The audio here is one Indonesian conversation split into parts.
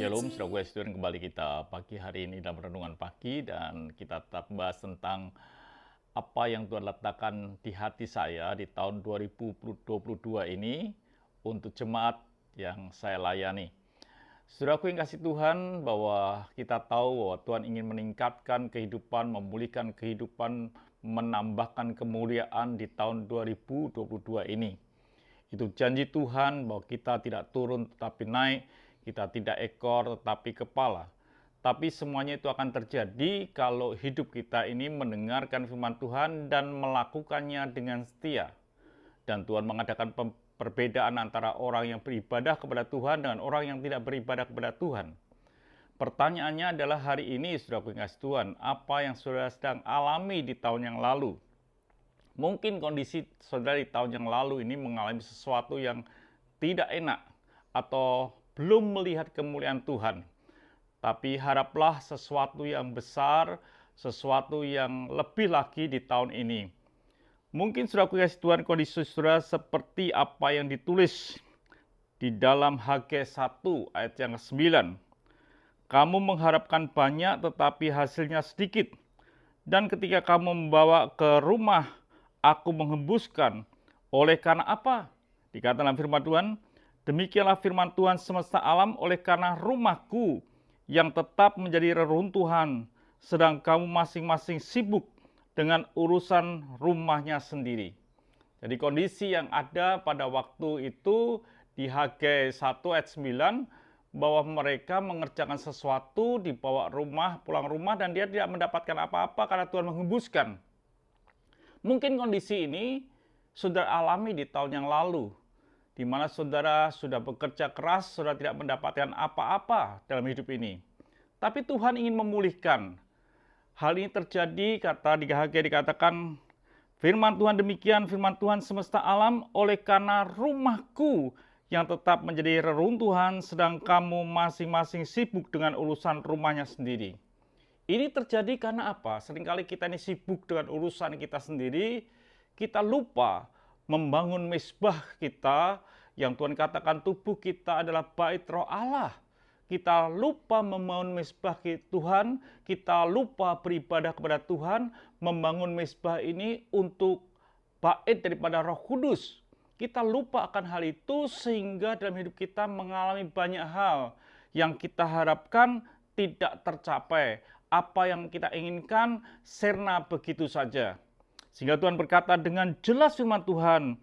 Shalom, saudara student, kembali kita pagi hari ini dalam renungan pagi dan kita tetap bahas tentang apa yang Tuhan letakkan di hati saya di tahun 2022 ini untuk jemaat yang saya layani. Saudaraku yang kasih Tuhan, bahwa kita tahu bahwa Tuhan ingin meningkatkan kehidupan, memulihkan kehidupan, menambahkan kemuliaan di tahun 2022 ini. Itu janji Tuhan bahwa kita tidak turun tetapi naik, kita tidak ekor tetapi kepala. Tapi semuanya itu akan terjadi kalau hidup kita ini mendengarkan firman Tuhan dan melakukannya dengan setia. Dan Tuhan mengadakan perbedaan antara orang yang beribadah kepada Tuhan dengan orang yang tidak beribadah kepada Tuhan. Pertanyaannya adalah hari ini, saudara kasih Tuhan, apa yang saudara sedang alami di tahun yang lalu? Mungkin kondisi saudara di tahun yang lalu ini mengalami sesuatu yang tidak enak atau belum melihat kemuliaan Tuhan. Tapi haraplah sesuatu yang besar, sesuatu yang lebih lagi di tahun ini. Mungkin saudara kasih Tuhan, kondisi saudara seperti apa yang ditulis di dalam Hagai 1 ayat yang ke-9. Kamu mengharapkan banyak tetapi hasilnya sedikit. Dan ketika kamu membawa ke rumah, aku menghembuskan. Oleh karena apa? Dikatakan dalam firman Tuhan, demikianlah firman Tuhan semesta alam, oleh karena rumahku yang tetap menjadi reruntuhan, sedang kamu masing-masing sibuk dengan urusan rumahnya sendiri. Jadi kondisi yang ada pada waktu itu di Hagai 1 ayat 9, bahwa mereka mengerjakan sesuatu, dibawa pulang rumah, dan dia tidak mendapatkan apa-apa karena Tuhan menghembuskan. Mungkin kondisi ini saudara alami di tahun yang lalu, di mana saudara sudah bekerja keras, saudara tidak mendapatkan apa-apa dalam hidup ini. Tapi Tuhan ingin memulihkan. Hal ini terjadi, kata di Hagai dikatakan, firman Tuhan demikian, firman Tuhan semesta alam, oleh karena rumahku yang tetap menjadi reruntuhan, sedang kamu masing-masing sibuk dengan urusan rumahnya sendiri. Ini terjadi karena apa? Seringkali kita ini sibuk dengan urusan kita sendiri, kita lupa membangun mezbah kita, yang Tuhan katakan tubuh kita adalah bait roh Allah. Kita lupa membangun mezbah Tuhan, kita lupa beribadah kepada Tuhan, membangun mezbah ini untuk bait daripada Roh Kudus. Kita lupa akan hal itu sehingga dalam hidup kita mengalami banyak hal yang kita harapkan tidak tercapai. Apa yang kita inginkan sirna begitu saja. Sehingga Tuhan berkata dengan jelas firman Tuhan,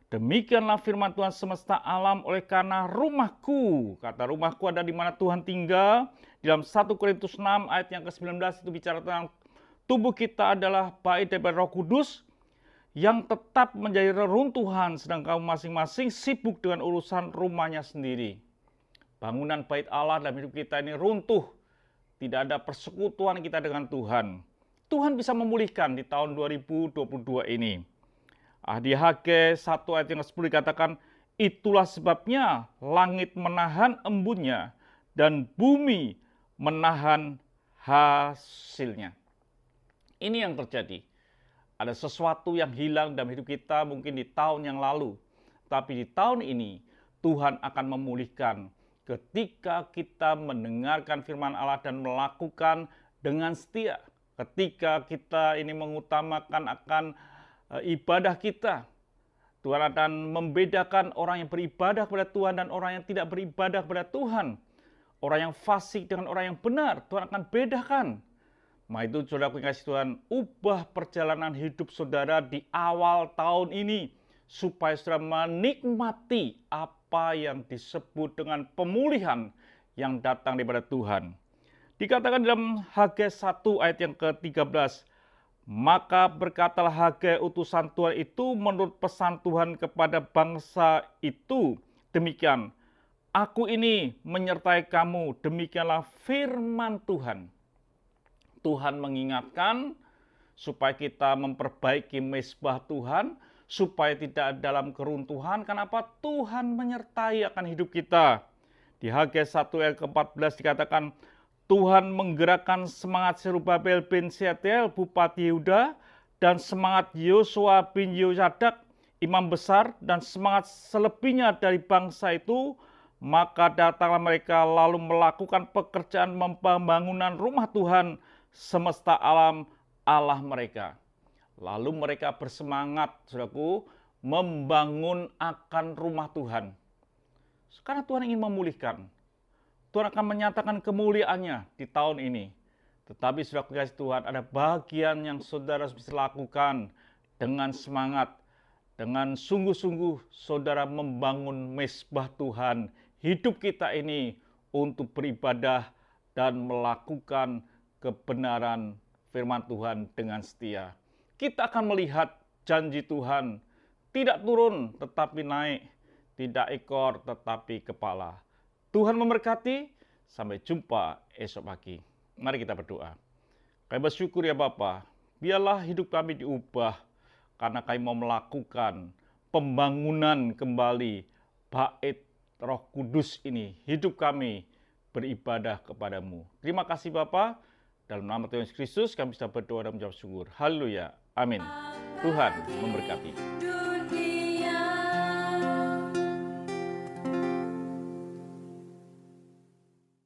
demikianlah firman Tuhan semesta alam, oleh karena rumahku, kata rumahku ada di mana Tuhan tinggal. Di dalam 1 Korintus 6 ayat yang ke-19 itu bicara tentang tubuh kita adalah bait daripada Roh Kudus yang tetap menjadi reruntuhan, sedang kamu masing-masing sibuk dengan urusan rumahnya sendiri. Bangunan bait Allah dalam hidup kita ini runtuh. Tidak ada persekutuan kita dengan Tuhan. Tuhan bisa memulihkan di tahun 2022 ini. Di Hagai 1 ayat yang ke-10 dikatakan, itulah sebabnya langit menahan embunnya dan bumi menahan hasilnya. Ini yang terjadi. Ada sesuatu yang hilang dalam hidup kita mungkin di tahun yang lalu. Tapi di tahun ini Tuhan akan memulihkan ketika kita mendengarkan firman Allah dan melakukan dengan setia. Ketika kita ini mengutamakan akan ibadah kita, Tuhan akan membedakan orang yang beribadah kepada Tuhan dan orang yang tidak beribadah kepada Tuhan. Orang yang fasik dengan orang yang benar, Tuhan akan bedakan. Nah itu saudara yang kasih Tuhan, ubah perjalanan hidup saudara di awal tahun ini, supaya saudara menikmati apa yang disebut dengan pemulihan yang datang daripada Tuhan. Dikatakan dalam Hagai 1 ayat yang ke-13, maka berkatalah Hagai utusan Tuhan itu menurut pesan Tuhan kepada bangsa itu, demikian, aku ini menyertai kamu, demikianlah firman Tuhan. Tuhan mengingatkan supaya kita memperbaiki mezbah Tuhan, supaya tidak dalam keruntuhan. Kenapa? Tuhan menyertai akan hidup kita. Di Hagai 1 ayat ke-14 dikatakan, Tuhan menggerakkan semangat Zerubabel bin Shealtiel, Bupati Yehuda, dan semangat Yosua bin Yosadak, imam besar, dan semangat selebihnya dari bangsa itu, Maka datanglah mereka lalu melakukan pekerjaan pembangunan rumah Tuhan semesta alam Allah mereka. Lalu mereka bersemangat, saudaraku, membangun akan rumah Tuhan. Sekarang Tuhan ingin memulihkan. Tuhan akan menyatakan kemuliaannya di tahun ini. Tetapi saudara kasih Tuhan, ada bagian yang saudara bisa lakukan dengan semangat, dengan sungguh-sungguh saudara membangun mezbah Tuhan hidup kita ini untuk beribadah dan melakukan kebenaran firman Tuhan dengan setia. Kita akan melihat janji Tuhan tidak turun tetapi naik, tidak ekor tetapi kepala. Tuhan memberkati, sampai jumpa esok pagi. Mari kita berdoa. Kami bersyukur ya Bapa, biarlah hidup kami diubah karena kami mau melakukan pembangunan kembali bait Roh Kudus ini. Hidup kami beribadah kepadamu. Terima kasih Bapa. Dalam nama Tuhan Yesus Kristus kami bisa berdoa dan menjawab syukur. Haleluya. Amin. Tuhan memberkati.